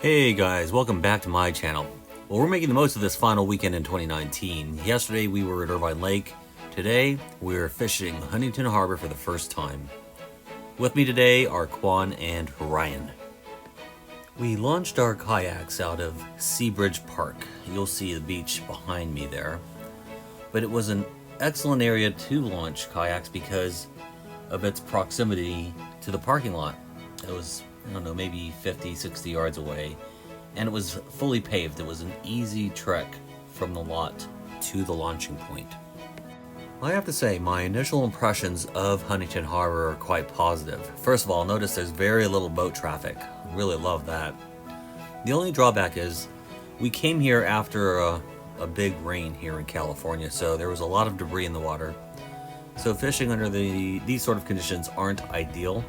Hey guys, welcome back to my channel. Well, we're making the most of this final weekend in 2019. Yesterday we were at Irvine Lake. Today we're fishing Huntington Harbor for the first time. With me today are Quan and Ryan. We launched our kayaks out of Seabridge Park. You'll see the beach behind me there. But it was an excellent area to launch kayaks because of its proximity to the parking lot. It was, I don't know, maybe 50, 60 yards away, and it was fully paved. It was an easy trek from the lot to the launching point. I have to say, my initial impressions of Huntington Harbor are quite positive. First of all, notice there's very little boat traffic. I really love that. The only drawback is we came here after a big rain here in California, so there was a lot of debris in the water. So fishing under these sort of conditions aren't ideal.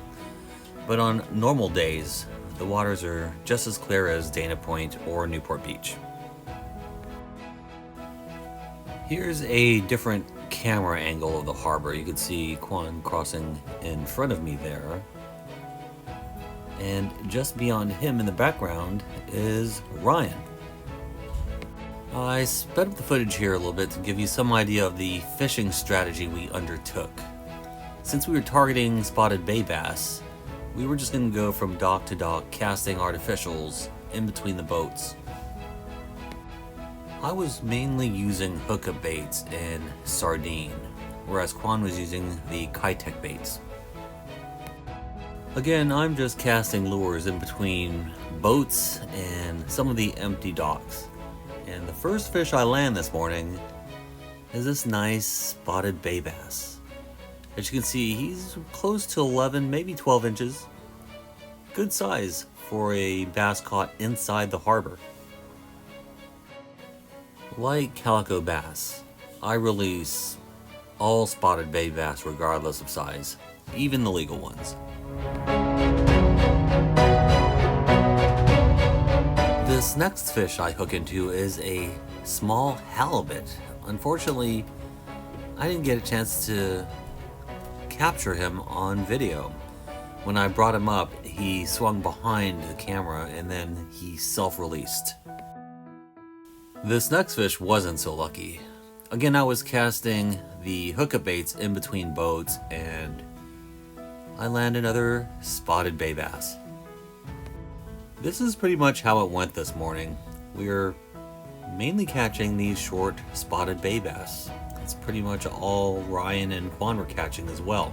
But on normal days, the waters are just as clear as Dana Point or Newport Beach. Here's a different camera angle of the harbor. You can see Quan crossing in front of me there. And just beyond him in the background is Ryan. I sped up the footage here a little bit to give you some idea of the fishing strategy we undertook. Since we were targeting spotted bay bass, we were just going to go from dock to dock casting artificials in between the boats. I was mainly using hookup baits and sardine, whereas Quan was using the Kayak baits. Again, I'm just casting lures in between boats and some of the empty docks. And the first fish I land this morning is this nice spotted bay bass. As you can see, he's close to 11, maybe 12 inches. Good size for a bass caught inside the harbor. Like calico bass, I release all spotted bay bass regardless of size, even the legal ones. This next fish I hook into is a small halibut. Unfortunately, I didn't get a chance to capture him on video. When I brought him up, he swung behind the camera and then he self-released. This next fish wasn't so lucky. Again, I was casting the hookup baits in between boats and I landed another spotted bay bass. This is pretty much how it went this morning. We're mainly catching these short spotted bay bass. That's pretty much all Ryan and Quan were catching as well.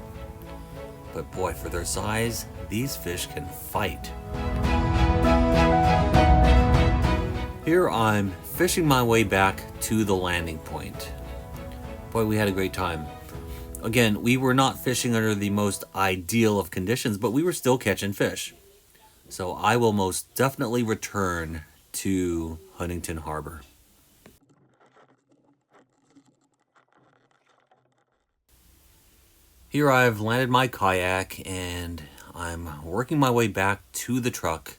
But boy, for their size, these fish can fight. Here I'm fishing my way back to the landing point. Boy, we had a great time. Again, we were not fishing under the most ideal of conditions, but we were still catching fish. So I will most definitely return to Huntington Harbor. Here I've landed my kayak and I'm working my way back to the truck.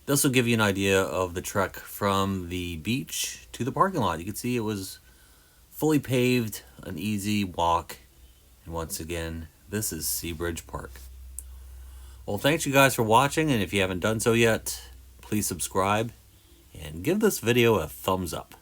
This will give you an idea of the trek from the beach to the parking lot. You can see it was fully paved, an easy walk. And once again, this is Seabridge Park. Well, thanks you guys for watching, and if you haven't done so yet, please subscribe and give this video a thumbs up.